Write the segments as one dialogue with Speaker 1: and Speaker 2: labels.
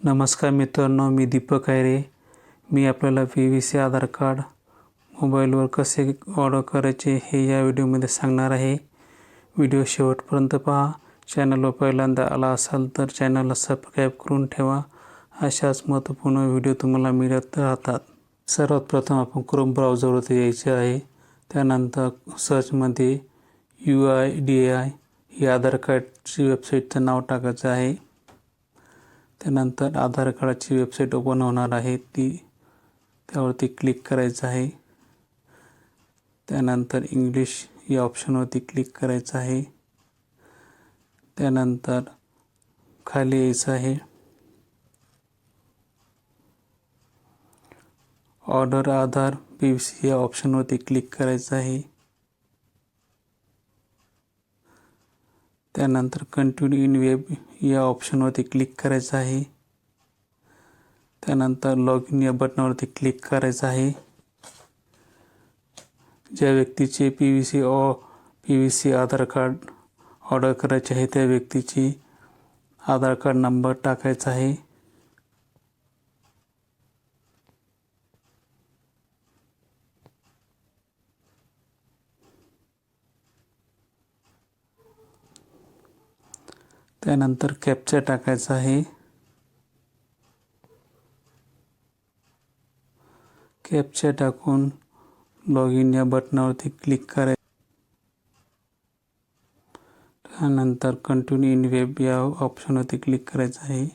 Speaker 1: नमस्कार मित्रांनो, मी दीपक आहे. मी आपल्याला PVC आधार कार्ड मोबाईलवर कसे ऑर्डर करायचे हे या व्हिडिओमध्ये सांगणार आहे. व्हिडिओ शेवटपर्यंत पहा. चॅनलवर पहिल्यांदा आला असाल तर चॅनलला सबस्क्राईब करून ठेवा. अशाच महत्त्वपूर्ण व्हिडिओ तुम्हाला मिळत राहतात. सर्वात प्रथम आपण क्रोम ब्राउझरवरती यायचे आहे. त्यानंतर सर्चमध्ये UIDAI ही आधार कार्डची वेबसाईटचं नाव टाकायचं आहे. त्यानंतर आधार कार्डाची वेबसाईट ओपन होणार आहे, त्यावरती क्लिक करायचं आहे. त्यानंतर इंग्लिश या ऑप्शनवरती क्लिक करायचं आहे. त्यानंतर खाली यायचं आहे. ऑर्डर आधार PVC या ऑप्शनवरती क्लिक करायचं आहे. त्यानंतर कंटिन्यू इन वेब या ऑप्शनवरती क्लिक करायचं आहे. त्यानंतर लॉग इन या बटनावरती क्लिक करायचं आहे. ज्या व्यक्तीचे PVC आधार कार्ड ऑर्डर करायचे आहे त्या व्यक्तीची आधार कार्ड नंबर टाकायचा आहे. त्यानंतर कॅप्चा टाकायचा आहे. कॅप्चा टाकून लॉग इन या बटनावरती क्लिक करायचं. त्यानंतर कंटिन्यू इन वेब या ऑप्शनवरती क्लिक करायचं आहे.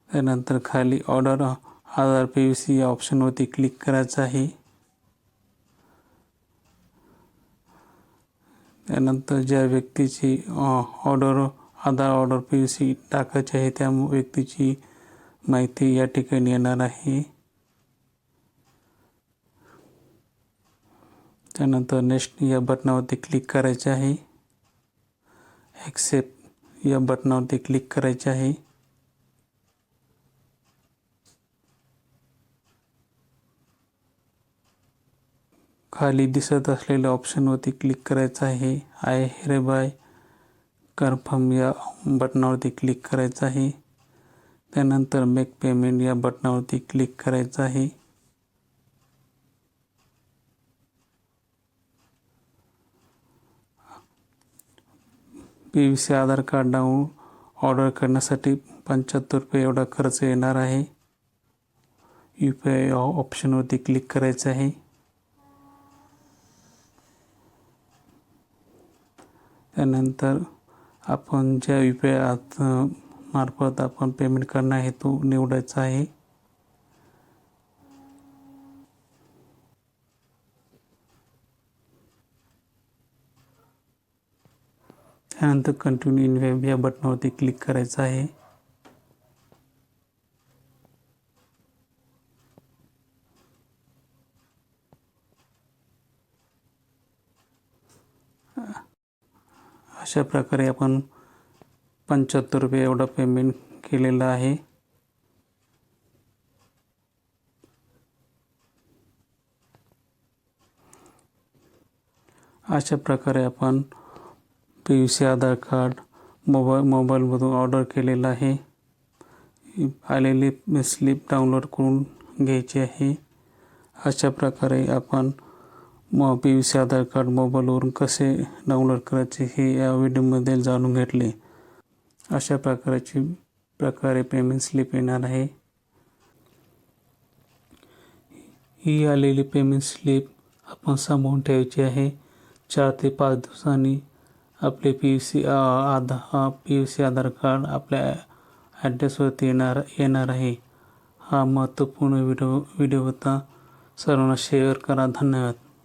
Speaker 1: त्यानंतर खाली ऑर्डर आधार PVC या ऑप्शनवरती क्लिक करायचं आहे. त्यानंतर ज्या व्यक्तीची आधार ऑर्डर PVC टाकायची आहे त्या व्यक्तीची माहिती या ठिकाणी येणार आहे. त्यानंतर नेक्स्ट या बटनावरती क्लिक करायचे आहे. ॲक्सेप्ट या बटनावरती क्लिक करायचे आहे. खाली दिसत असलेल्या ऑप्शनवरती क्लिक करायचं आहे. आय हेअरबाय कन्फर्म या बटनावरती क्लिक करायचं आहे. त्यानंतर मेक पेमेंट या बटनावरती क्लिक करायचं आहे. PVC आधार कार्ड ऑर्डर करण्यासाठी 75 रुपये एवढा खर्च येणार आहे. UPI ऑप्शनवरती क्लिक करायचं आहे. त्यानंतर आपण ज्या UPI मार्फत आपण पेमेंट करणार आहे तो निवडायचा आहे. त्यानंतर कंटिन्यू इन वेब या बटनावरती क्लिक करायचं आहे. अशा प्रकारे आपण 75 रुपये एवढा पेमेंट केलेला आहे. अशा प्रकारे आपण PVC आधार कार्ड मोबाईलमधून ऑर्डर केलेलं आहे. आलेली स्लिप डाउनलोड करून घ्यायची आहे. अशा प्रकारे आपण PVC आधार कार्ड मोबाईलवरून कसे डाउनलोड करायचे हे या व्हिडिओमध्ये जाणून घेतले. अशा प्रकारे पेमेंट स्लिप येणार आहे. ही आलेली पेमेंट स्लिप आपण सांभाळून ठेवायची आहे. 4 ते 5 दिवसांनी आपले PVC आधार कार्ड आपल्या ॲड्रेसवरती येणार आहे. हा महत्त्वपूर्ण व्हिडिओ होता. सर्वांना शेअर करा. धन्यवाद.